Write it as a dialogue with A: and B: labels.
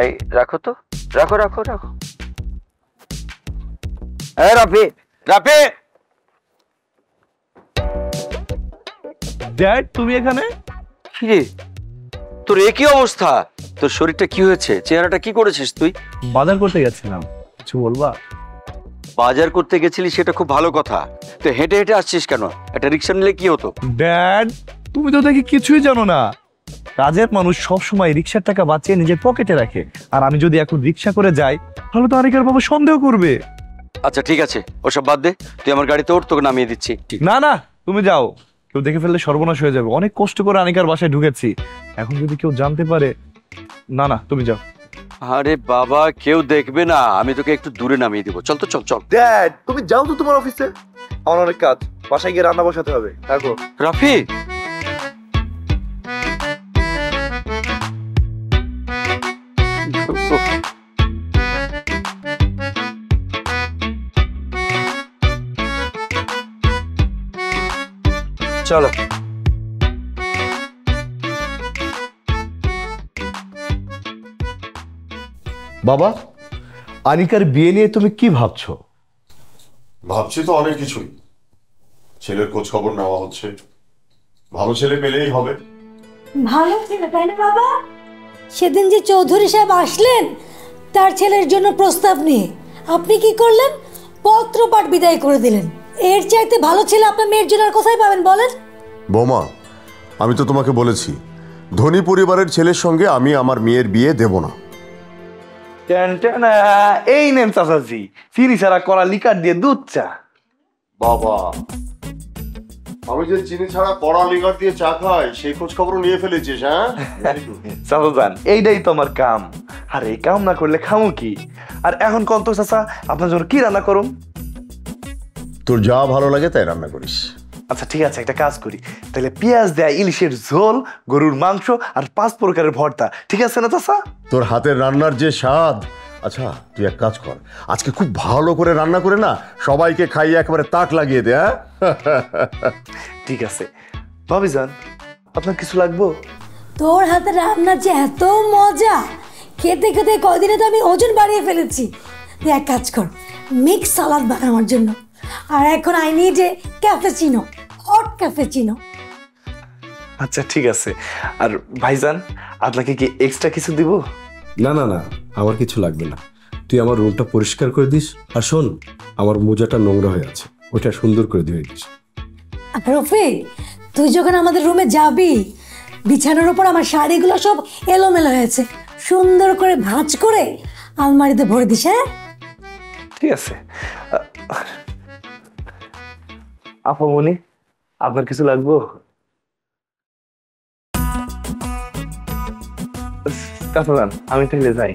A: এই রাখো তো, রাখো রাখো রাখো। এই রাফি, রাফি।
B: ড্যাড তুমি এখানে?
A: কি রে, তোর একই অবস্থা? তোর শরীরটা কি হয়েছে? চেহারাটা কি করেছিস তুই?
B: বাজার করতে গেছিলাম, কিছু বলবা?
A: বাজার করতে গেছিলি সেটা খুব ভালো কথা, তো হেঁটে হেঁটে আসছিস কেন? একটা রিক্সা নিলে কি হতো?
B: ড্যাড তুমি তো দেখি কিছুই জানো না। কাজের মানুষ সবসময় রিক্সার টাকা বাঁচিয়ে নিজের পকেটে রাখে, আর আমি যদি এখন রিক্সা করে যাই তাহলে তো আনিকার বাবা সন্দেহ করবে।
A: আচ্ছা ঠিক আছে, ওসব বাদ দে, তুই আমার গাড়িতে ওঠ, তোকে নামিয়ে দিচ্ছি।
B: না না তুমি যাও, কেউ দেখে ফেললে সর্বনাশ হয়ে যাবে। অনেক কষ্ট করে আনিকার বাসায় ঢুকেছি, এখন যদি কেউ জানতে পারে। না না তুমি যাও।
A: আরে বাবা, কেউ দেখবে না, আমি তোকে একটু দূরে নামিয়ে দিব। চল তো, চল চল।
B: ড্যাড তুমি যাও তো তোমার অফিসে, আমার অনেক কাজ, বাসায় গিয়ে রান্না বসাতে হবে। থাকো।
A: রাফি, চলো।
B: বাবা, আনিকার বিয়ে নিয়ে তুমি কি ভাবছো?
C: ভাবছি তো অনেক কিছুই। ছেলের খোঁজ খবর নেওয়া হচ্ছে, ভালো ছেলে পেলেই হবে।
D: ভালো ছেলে তাই না বাবা? সেদিন যে চৌধুরী সাহেব আসলেন তার ছেলের জন্য প্রস্তাব নিয়ে, আপনি কি করলেন? পত্রপাঠ বিদায় করে দিলেন। এর চাইতে ভালো ছেলে আপনার মেয়ের জন্য আর কোথায় পাবেন বলেন?
C: বৌমা, আমি তো তোমাকে বলেছি ধনী পরিবারের ছেলের সঙ্গে আমি আমার মেয়ের বিয়ে দেব না।
B: এই নেন চাচাজি, চিনি ছাড়া করা লিকার দিয়ে দুধ চা।
C: বাবা, আমি যে চিনি ছাড়া কড়া লিকার দিয়ে চা খাই সেই খোঁজ খবর নিয়ে ফেলেছিস? হ্যাঁ
B: চাচা যান, এইটাই তো আমার কাম। আর এই কাম না করলে খামু কি? আর এখন কোন তো চাচা, আপনার জন্য কি রান্না করুম?
C: তোর যা ভালো লাগে তাই রান্না করিস।
B: আচ্ছা ঠিক আছে, একটা কাজ করি তাহলে, পেঁয়াজ দেয়া ইলিশের ঝোল, গরুর মাংস আর 5 প্রকারের ভর্তা, ঠিক আছে না চাচা?
C: তোর হাতের রান্নার যে স্বাদ। আচ্ছা তুই এক কাজ কর, আজকে খুব ভালো করে রান্না করে না সবাইকে খাইয়ে একেবারে তাক লাগিয়ে দে। হ্যাঁ
B: ঠিক আছে। ভাবিজান, আপনার কিছু লাগবো?
D: তোর হাতে রান্না যে এত মজা, খেতে খেতে কয়দিনে তো আমি ওজন বাড়িয়ে ফেলেছি। তুই এক কাজ কর, মিক্স সালাদ বানা আমার জন্য। আর এখন আই নিড এ ক্যাফেচিনো, হট ক্যাফেচিনো।
B: আচ্ছা ঠিক আছে। আর ভাইজান, আপনাকে কি এক্সট্রা কিছু দিব?
E: না না না, আমার কিছু লাগবে না। তুই আমার রুমটা পরিষ্কার করে দিস, আর শোন, আমার মোজাটা নোংরা হয়ে আছে, ওটা সুন্দর করে ধুয়ে দিস।
D: রফিক, তুই যখন আমাদের রুমে যাবি, বিছানার উপর আমার শাড়িগুলো সব এলোমেলো হয়েছে, সুন্দর করে ভাঁজ করে আলমারিতে ভরে দিস। হ্যাঁ
B: ঠিক আছে। আপামনি, আপনার কিছু লাগবো? আমি তাহলে যাই।